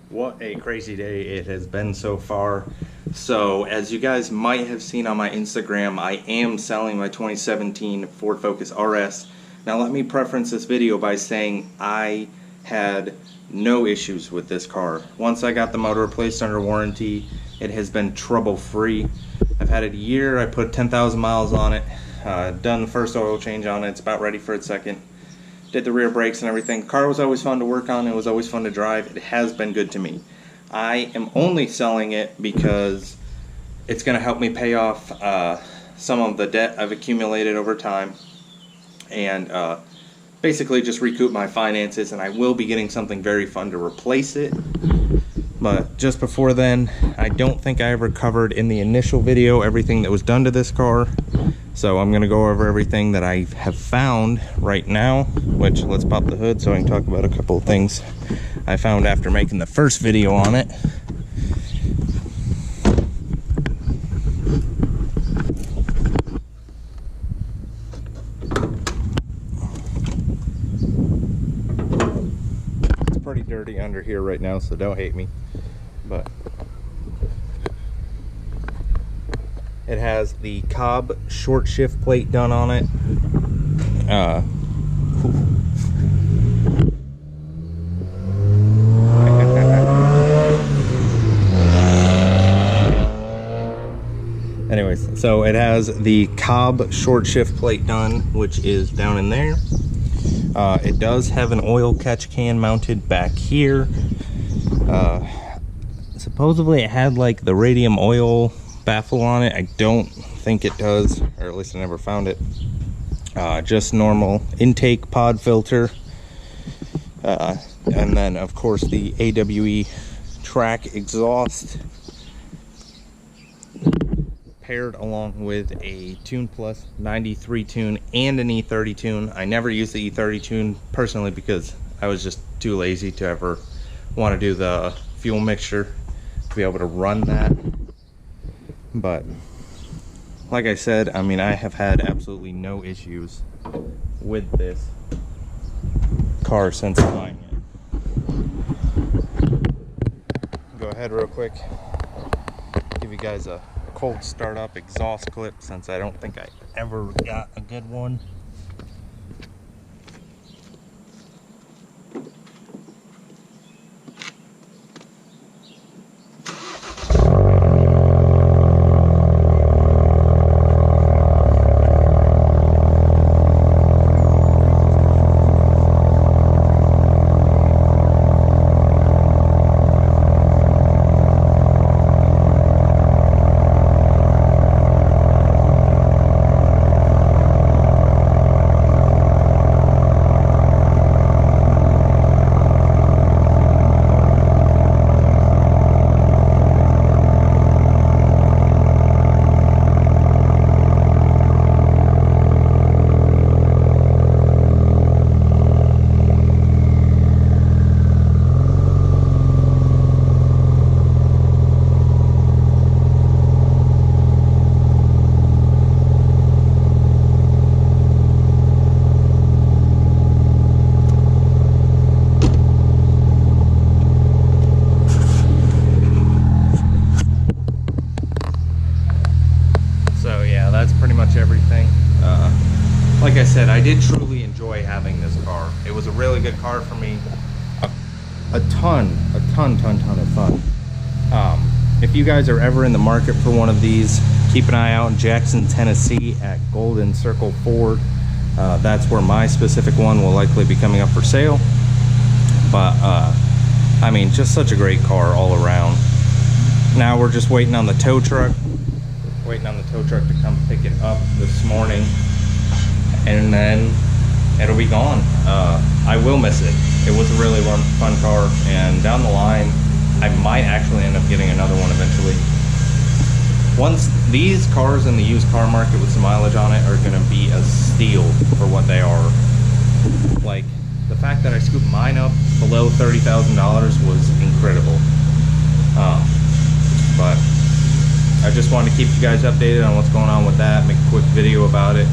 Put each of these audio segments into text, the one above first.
What a crazy day it has been so far. So, as you guys might have seen on my Instagram, I am selling my 2017 Ford Focus RS. Now, let me preference this video by saying I had no issues with this car. Once I got the motor replaced under warranty, it has been trouble-free. I've had it a year. I put 10,000 miles on it, done the first oil change on it. It's about ready for its second. Did the rear brakes and everything. The car was always fun to work on. It was always fun to drive. It has been good to me. I am only selling it because it's going to help me pay off some of the debt I've accumulated over time, and basically just recoup my finances, and I will be getting something very fun to replace it. But just before then, I don't think I ever covered in the initial video everything that was done to this car. So I'm going to go over everything that I have found right now, which, let's pop the hood so I can talk about a couple of things I found after making the first video on it. It's pretty dirty under here right now, so don't hate me. But it has the Cobb short shift plate done on it. Anyways, so it has the Cobb short shift plate done, which is down in there. It does have an oil catch can mounted back here. Supposedly it had like the radium oil baffle on it. I don't think it does, or at least I never found it. Just normal intake pod filter, and then of course the AWE track exhaust, paired along with a Tune Plus 93 tune and an E30 tune. I never used the E30 tune personally because I was just too lazy to ever want to do the fuel mixture to be able to run that. But like I said, I mean, I have had absolutely no issues with this car since buying it. Go ahead real quick, give you guys a cold startup exhaust clip since I don't think I ever got a good one. Everything. Like I said, I did truly enjoy having this car. It was a really good car for me. A ton of fun. If you guys are ever in the market for one of these, keep an eye out in Jackson, Tennessee at Golden Circle Ford. That's where my specific one will likely be coming up for sale. But I mean, just such a great car all around. Now we're just waiting on the tow truck. Waiting on the tow truck to come pick it up this morning, and then it'll be gone. I will miss it. It was a really fun car, and down the line I might actually end up getting another one eventually. Once these cars in the used car market with some mileage on it are going to be a steal for what they are. Like, the fact that I scooped mine up below $30,000 was incredible. But I just wanted to keep you guys updated on what's going on with that, make a quick video about it,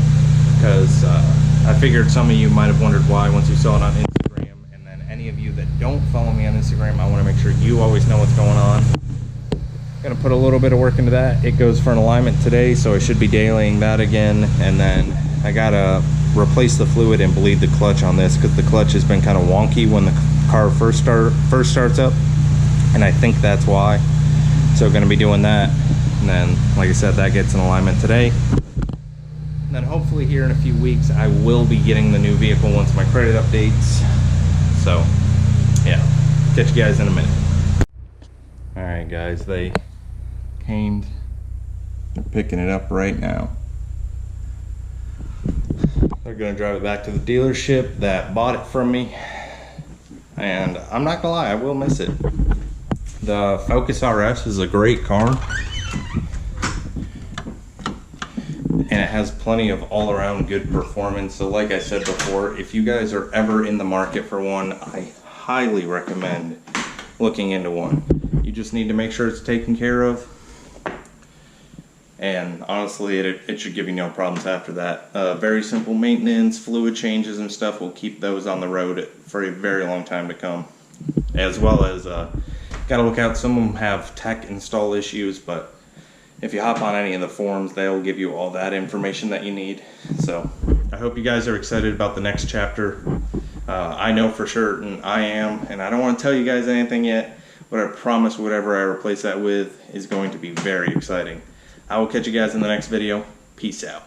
because I figured some of you might have wondered why once you saw it on Instagram, and then any of you you that don't follow me on Instagram, I want to make sure you always know what's going on. Gonna put a little bit of work into that. It goes for an alignment today, so I should be dailying that again, and then I gotta replace the fluid and bleed the clutch on this because the clutch has been kind of wonky when the car first starts up, and I think that's why. So gonna be doing that, and then like I said, that gets in alignment today. And then hopefully here in a few weeks I will be getting the new vehicle once my credit updates. So yeah, catch you guys in a minute. All right guys, they came, they're picking it up right now. They're gonna drive it back to the dealership that bought it from me, and I'm not gonna lie, I will miss it. The Focus RS is a great car, and it has plenty of all-around good performance. So like I said before, if you guys are ever in the market for one, I highly recommend looking into one. You just need to make sure it's taken care of, and honestly it should give you no problems after that. Very simple maintenance, fluid changes and stuff will keep those on the road for a very long time to come. As well as gotta look out, some of them have tech install issues, but if you hop on any of the forums, they'll give you all that information that you need. So I hope you guys are excited about the next chapter. I know for sure, and I am, and I don't want to tell you guys anything yet, but I promise whatever I replace that with is going to be very exciting. I will catch you guys in the next video. Peace out.